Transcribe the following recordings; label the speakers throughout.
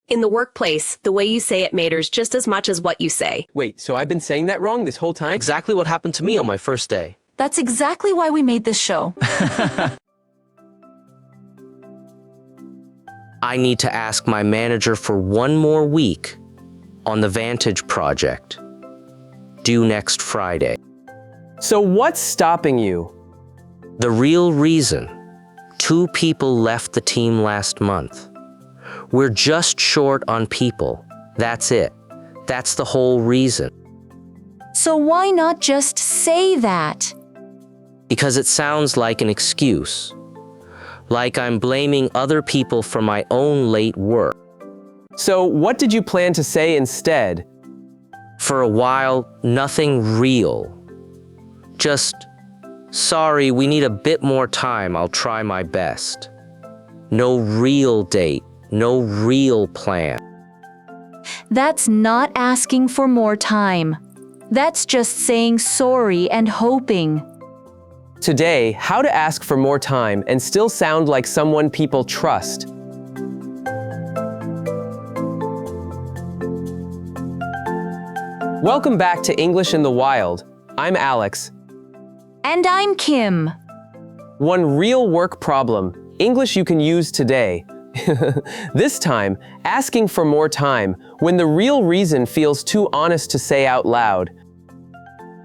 Speaker 1: In the workplace, the way you say it matters just as much as what you say.
Speaker 2: Wait, so I've been saying that wrong this whole time?
Speaker 3: Exactly what happened to me on my first day.
Speaker 4: That's exactly why we made this show.
Speaker 3: I need to ask my manager for one more week on the Vantage project, due next Friday.
Speaker 2: So what's stopping you?
Speaker 3: The real reason: 2 people left the team last month. We're just short on people. That's it. That's the whole reason.
Speaker 4: So why not just say that?
Speaker 3: Because it sounds like an excuse. Like I'm blaming other people for my own late work.
Speaker 2: So what did you plan to say instead?
Speaker 3: For a while, nothing real. Just, sorry, we need a bit more time, I'll try my best. No real date, no real plan.
Speaker 4: That's not asking for more time. That's just saying sorry and hoping.
Speaker 2: Today, how to ask for more time and still sound like someone people trust. Welcome back to English in the Wild. I'm Alex.
Speaker 4: And I'm Kim.
Speaker 2: One real work problem, English you can use today. This time, asking for more time when the real reason feels too honest to say out loud.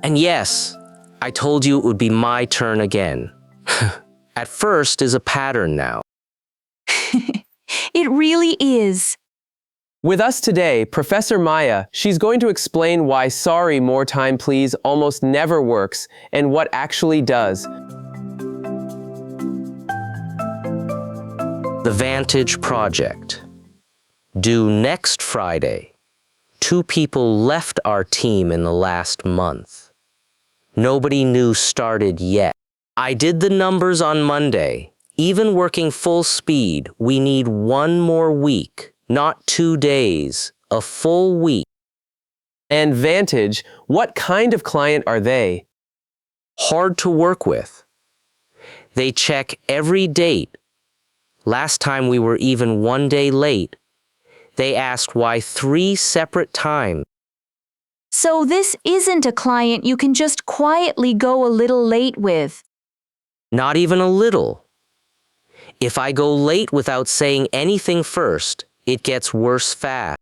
Speaker 3: And yes, I told you it would be my turn again. At first is a pattern now.
Speaker 4: It really is.
Speaker 2: With us today, Professor Maya. She's going to explain why sorry, more time please almost never works and what actually does.
Speaker 3: The Vantage project, due next Friday. 2 people left our team in the last month. Nobody new started yet. I did the numbers on Monday. Even working full speed, we need 1 more week, not 2 days, a full week.
Speaker 2: And Vantage, what kind of client are they?
Speaker 3: Hard to work with. They check every date. Last time we were even 1 day late. They asked why 3 separate times.
Speaker 4: So this isn't a client you can just quietly go a little late with.
Speaker 3: Not even a little. If I go late without saying anything first, it gets worse fast.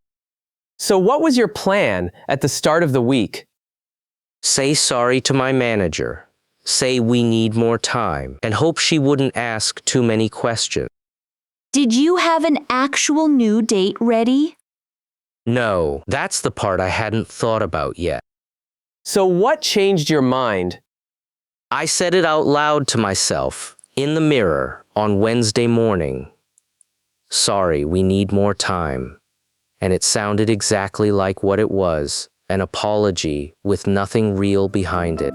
Speaker 2: So what was your plan at the start of the week?
Speaker 3: Say sorry to my manager. Say we need more time, and hope she wouldn't ask too many questions.
Speaker 4: Did you have an actual new date ready?
Speaker 3: No, that's the part I hadn't thought about yet.
Speaker 2: So what changed your mind?
Speaker 3: I said it out loud to myself, in the mirror, on Wednesday morning. Sorry, we need more time. And it sounded exactly like what it was, an apology with nothing real behind it.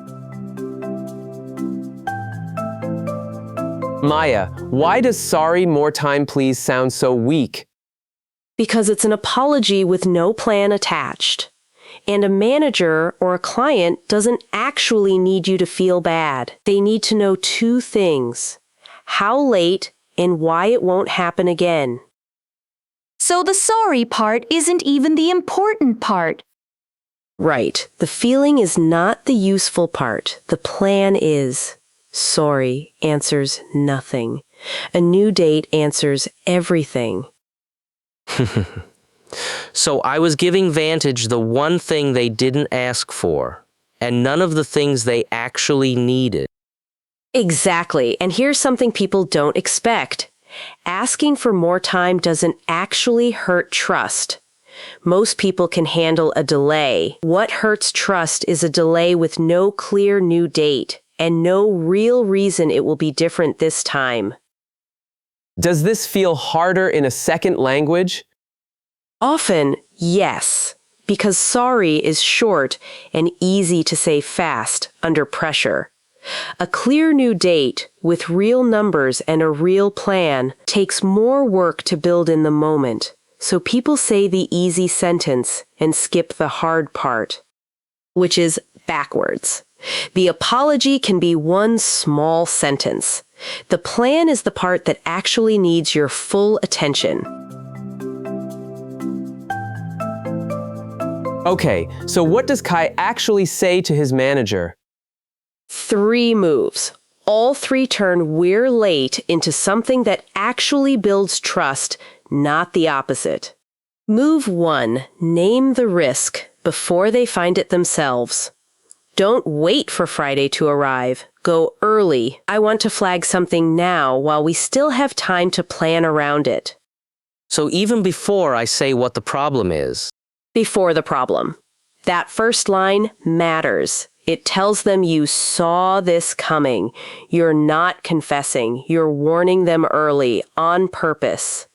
Speaker 2: Maya, why does sorry, more time please sound so weak?
Speaker 1: Because it's an apology with no plan attached. And a manager or a client doesn't actually need you to feel bad. They need to know 2 things: how late and why it won't happen again.
Speaker 4: So the sorry part isn't even the important part.
Speaker 1: Right. The feeling is not the useful part. The plan is. Sorry answers nothing. A new date answers everything.
Speaker 3: So I was giving Vantage the one thing they didn't ask for, and none of the things they actually needed.
Speaker 1: Exactly. And here's something people don't expect. Asking for more time doesn't actually hurt trust. Most people can handle a delay. What hurts trust is a delay with no clear new date and no real reason it will be different this time.
Speaker 2: Does this feel harder in a second language?
Speaker 1: Often, yes, because sorry is short and easy to say fast under pressure. A clear new date with real numbers and a real plan takes more work to build in the moment, so people say the easy sentence and skip the hard part, which is backwards. The apology can be one small sentence. The plan is the part that actually needs your full attention.
Speaker 2: Okay, so what does Kai actually say to his manager?
Speaker 1: 3 moves. All 3 turn "we're late" into something that actually builds trust, not the opposite. Move 1. Name the risk before they find it themselves. Don't wait for Friday to arrive. Go early. I want to flag something now while we still have time to plan around it.
Speaker 3: So even before I say what the problem is,
Speaker 1: Before the problem. That first line matters. It tells them you saw this coming. You're not confessing. You're warning them early, on purpose.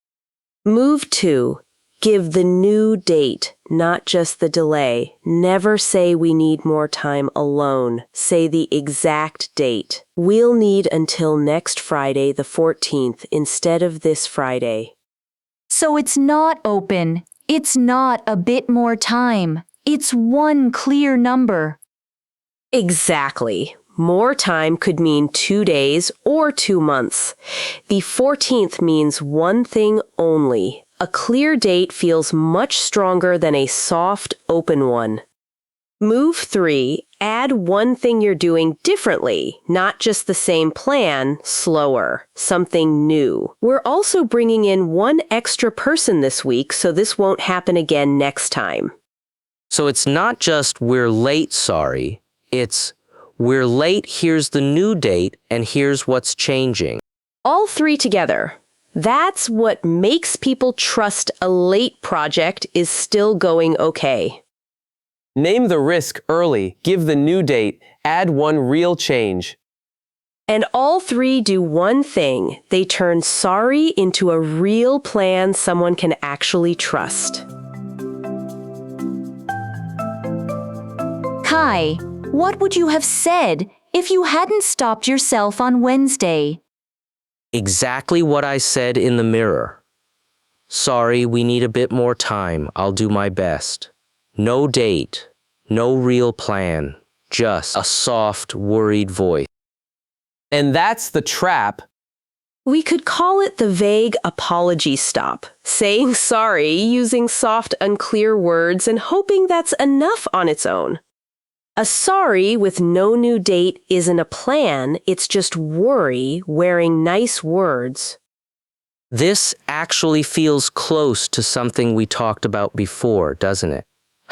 Speaker 1: Move 2. Give the new date, not just the delay. Never say we need more time alone. Say the exact date. We'll need until next Friday, the 14th, instead of this Friday.
Speaker 4: So it's not open. It's not a bit more time. It's one clear number.
Speaker 1: Exactly. More time could mean 2 days or 2 months. The 14th means one thing only. A clear date feels much stronger than a soft, open one. Move 3. Add one thing you're doing differently, not just the same plan, slower, something new. We're also bringing in one extra person this week, so this won't happen again next time.
Speaker 3: so it's not just we're late, sorry. It's we're late, here's the new date, and here's what's changing.
Speaker 1: All 3 together. That's what makes people trust a late project is still going okay.
Speaker 2: Name the risk early, give the new date, add one real change.
Speaker 1: And all 3 do one thing. They turn sorry into a real plan someone can actually trust.
Speaker 4: Kai, what would you have said if you hadn't stopped yourself on Wednesday?
Speaker 3: Exactly what I said in the mirror. Sorry, we need a bit more time. I'll do my best. No date, no real plan, just a soft, worried voice.
Speaker 2: And that's the trap.
Speaker 1: We could call it the vague apology stop, saying sorry using soft, unclear words and hoping that's enough on its own. A sorry with no new date isn't a plan, it's just worry wearing nice words.
Speaker 3: This actually feels close to something we talked about before, doesn't it?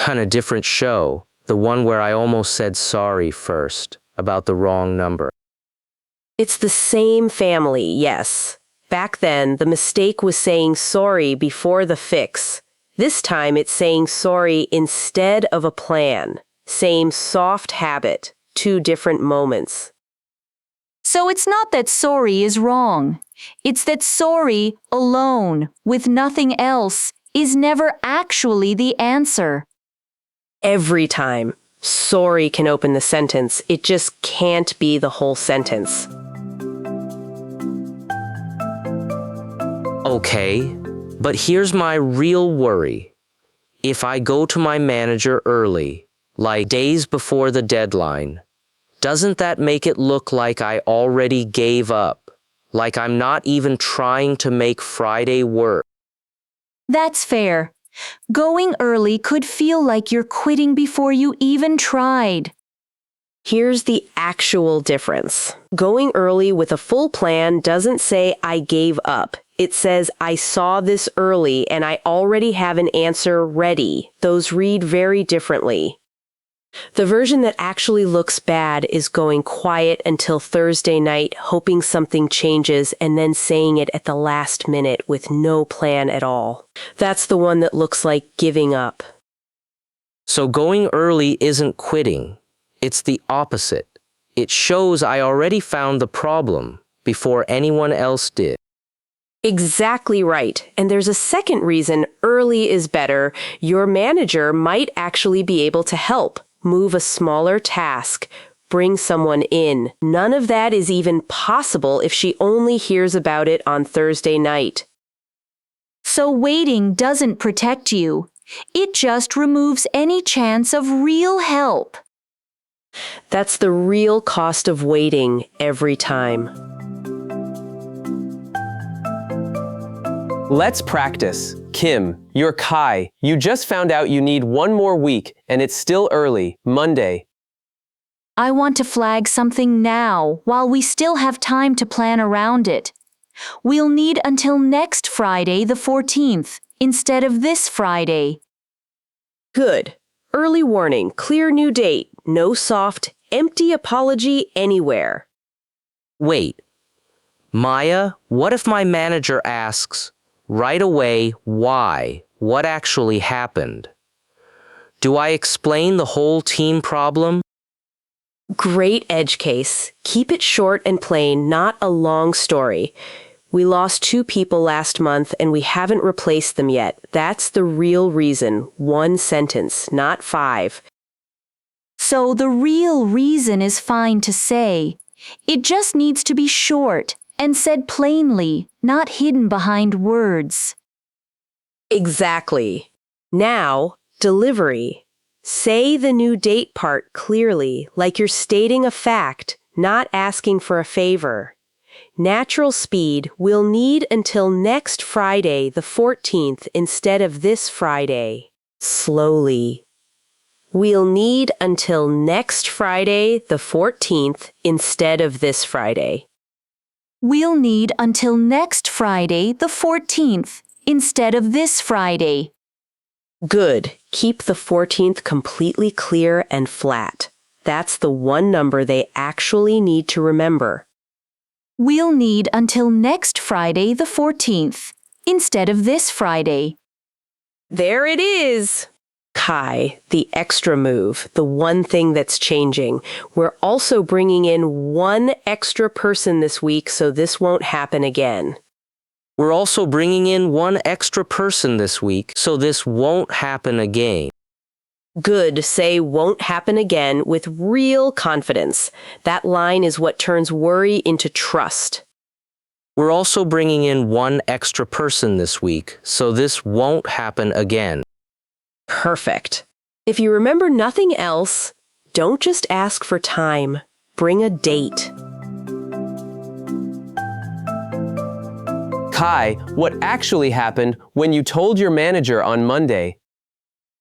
Speaker 3: On a different show, the one where I almost said sorry first, about the wrong number.
Speaker 1: It's the same family, yes. Back then, the mistake was saying sorry before the fix. This time, it's saying sorry instead of a plan. Same soft habit, 2 different moments.
Speaker 4: So it's not that sorry is wrong. It's that sorry alone, with nothing else, is never actually the answer.
Speaker 1: Every time, sorry can open the sentence. It just can't be the whole sentence.
Speaker 3: Okay, but here's my real worry. If I go to my manager early, like days before the deadline, doesn't that make it look like I already gave up? Like I'm not even trying to make Friday work?
Speaker 4: That's fair. Going early could feel like you're quitting before you even tried.
Speaker 1: Here's the actual difference. Going early with a full plan doesn't say I gave up. It says I saw this early and I already have an answer ready. Those read very differently. The version that actually looks bad is going quiet until Thursday night, hoping something changes, and then saying it at the last minute with no plan at all. That's the one that looks like giving up.
Speaker 3: So going early isn't quitting. It's the opposite. It shows I already found the problem before anyone else did.
Speaker 1: Exactly right. And there's a second reason early is better. Your manager might actually be able to help. Move a smaller task, bring someone in. None of that is even possible if she only hears about it on Thursday night.
Speaker 4: So waiting doesn't protect you. It just removes any chance of real help.
Speaker 1: That's the real cost of waiting every time.
Speaker 2: Let's practice. Kim, You're Kai. You just found out you need one more week, and it's still early, Monday.
Speaker 4: I want to flag something now while we still have time to plan around it. We'll need until next Friday, the 14th, instead of this Friday.
Speaker 1: Good. Early warning, clear new date, no soft, empty apology anywhere.
Speaker 3: Wait. Maya, what if my manager asks right away why? What actually happened? Do I explain the whole team problem?
Speaker 1: Great edge case. Keep it short and plain, not a long story. We lost 2 people last month and we haven't replaced them yet. That's the real reason. 1 sentence, not 5.
Speaker 4: So the real reason is fine to say. It just needs to be short and said plainly, not hidden behind words.
Speaker 1: Exactly. Now, delivery. Say the new date part clearly, like you're stating a fact, not asking for a favor. Natural speed, we'll need until next Friday, the 14th, instead of this Friday. Slowly. We'll need until next Friday, the 14th, instead of this Friday.
Speaker 4: We'll need until next Friday, the 14th, instead of this Friday.
Speaker 1: Good. Keep the 14th completely clear and flat. That's the one number they actually need to remember.
Speaker 4: We'll need until next Friday, the 14th, instead of this Friday.
Speaker 1: There it is! Kai, the extra move, the one thing that's changing. We're also bringing in 1 extra person this week, so this won't happen again.
Speaker 3: We're also bringing in 1 extra person this week, so this won't happen again.
Speaker 1: Good. Say won't happen again with real confidence. That line is what turns worry into trust.
Speaker 3: We're also bringing in 1 extra person this week, so this won't happen again.
Speaker 1: Perfect. If you remember nothing else, don't just ask for time. Bring a date.
Speaker 2: Kai, what actually happened when you told your manager on Monday?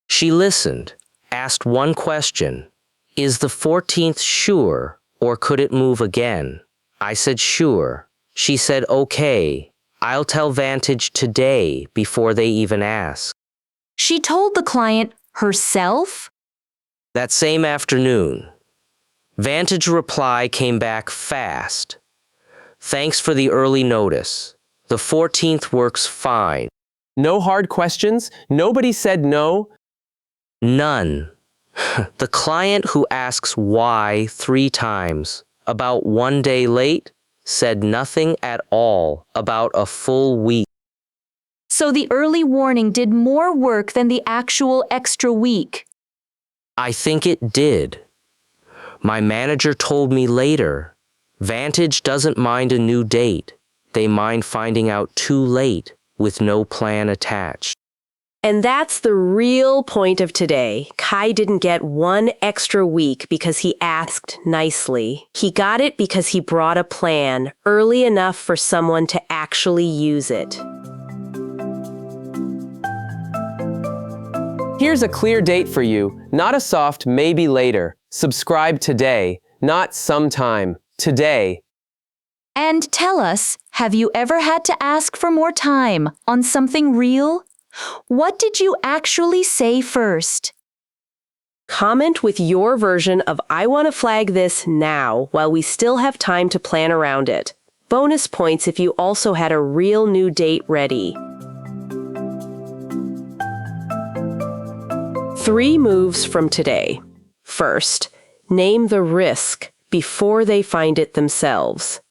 Speaker 3: She listened, asked 1 question. Is the 14th sure, or could it move again? I said sure. She said okay. I'll tell Vantage today before they even ask.
Speaker 4: She told the client herself?
Speaker 3: That same afternoon, Vantage reply came back fast. Thanks for the early notice. The 14th works fine.
Speaker 2: No hard questions? Nobody said no?
Speaker 3: None. The client who asks why 3 times about 1 day late said nothing at all about a full week.
Speaker 4: So the early warning did more work than the actual extra week.
Speaker 3: I think it did. My manager told me later, Vantage doesn't mind a new date. They mind finding out too late with no plan attached.
Speaker 1: And that's the real point of today. Kai didn't get 1 extra week because he asked nicely. He got it because he brought a plan early enough for someone to actually use it.
Speaker 2: Here's a clear date for you, not a soft maybe later. Subscribe today, not sometime. Today.
Speaker 4: And tell us, have you ever had to ask for more time on something real? What did you actually say first?
Speaker 1: Comment with your version of I want to flag this now while we still have time to plan around it. Bonus points if you also had a real new date ready. 3 moves from today. First, name the risk before they find it themselves.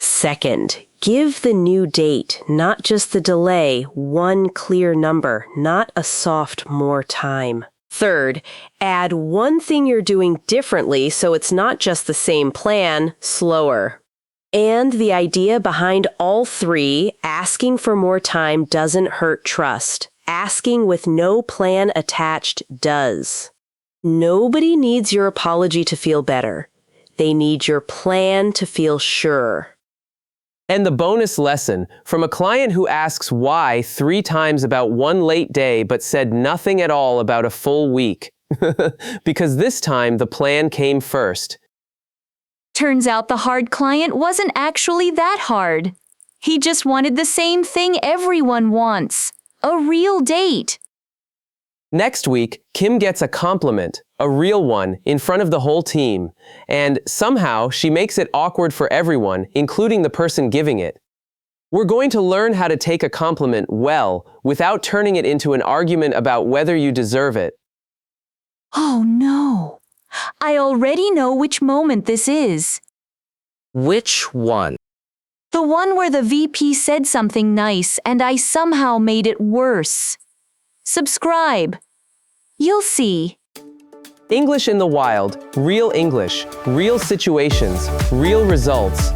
Speaker 1: Second, give the new date, not just the delay, 1 clear number, not a soft more time. Third, add 1 thing you're doing differently so it's not just the same plan, slower. And the idea behind all 3, asking for more time doesn't hurt trust. Asking with no plan attached does. Nobody needs your apology to feel better. They need your plan to feel sure.
Speaker 2: And the bonus lesson from a client who asks why 3 times about one late day but said nothing at all about a full week. Because this time the plan came first.
Speaker 4: Turns out the hard client wasn't actually that hard. He just wanted the same thing everyone wants, a real date.
Speaker 2: Next week, Kim gets a compliment, a real one, in front of the whole team, and somehow she makes it awkward for everyone, including the person giving it. We're going to learn how to take a compliment well without turning it into an argument about whether you deserve it.
Speaker 4: Oh no, I already know which moment this is.
Speaker 3: Which one?
Speaker 4: The one where the VP said something nice and I somehow made it worse. Subscribe. You'll see.
Speaker 2: English in the wild, real English, real situations, real results.